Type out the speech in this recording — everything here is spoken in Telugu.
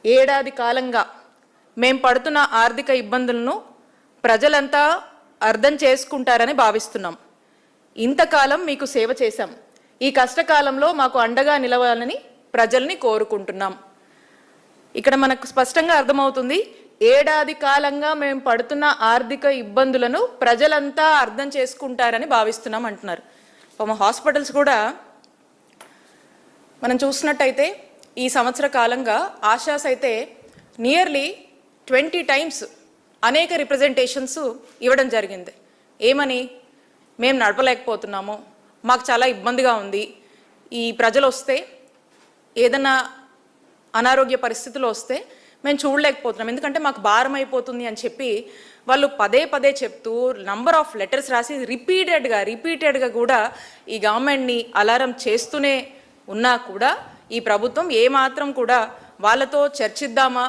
ఏడాది కాలంగా మేం పడుతున్న ఆర్థిక ఇబ్బందులను ప్రజలంతా అర్థం చేసుకుంటారని భావిస్తున్నాం. ఇంతకాలం మీకు సేవ చేశాం. ఈ కష్టకాలంలో మాకు అండగా నిలవాలని ప్రజల్ని కోరుకుంటున్నాం. ఇక్కడ మనకు స్పష్టంగా అర్థమవుతుంది, ఏడాది కాలంగా మేము పడుతున్న ఆర్థిక ఇబ్బందులను ప్రజలంతా అర్థం చేసుకుంటారని భావిస్తున్నాం అంటున్నారు. మా హాస్పిటల్స్ కూడా మనం చూసినట్టయితే ఈ సంవత్సర కాలంగా ఆశాస్ అయితే నియర్లీ 20 times అనేక రిప్రజెంటేషన్స్ ఇవ్వడం జరిగింది. ఏమని, మేము నడపలేకపోతున్నాము, మాకు చాలా ఇబ్బందిగా ఉంది, ఈ ప్రజలు వస్తే ఏదైనా అనారోగ్య పరిస్థితులు వస్తే మేము చూడలేకపోతున్నాం, ఎందుకంటే మాకు భారం అయిపోతుంది అని చెప్పి వాళ్ళు పదే పదే చెప్తూ నంబర్ ఆఫ్ లెటర్స్ రాసి రిపీటెడ్గా కూడా ఈ గవర్నమెంట్ని అలారం చేస్తూనే ఉన్నా కూడా ఈ ప్రభుత్వం ఏమాత్రం కూడా వాళ్ళతో చర్చిద్దామా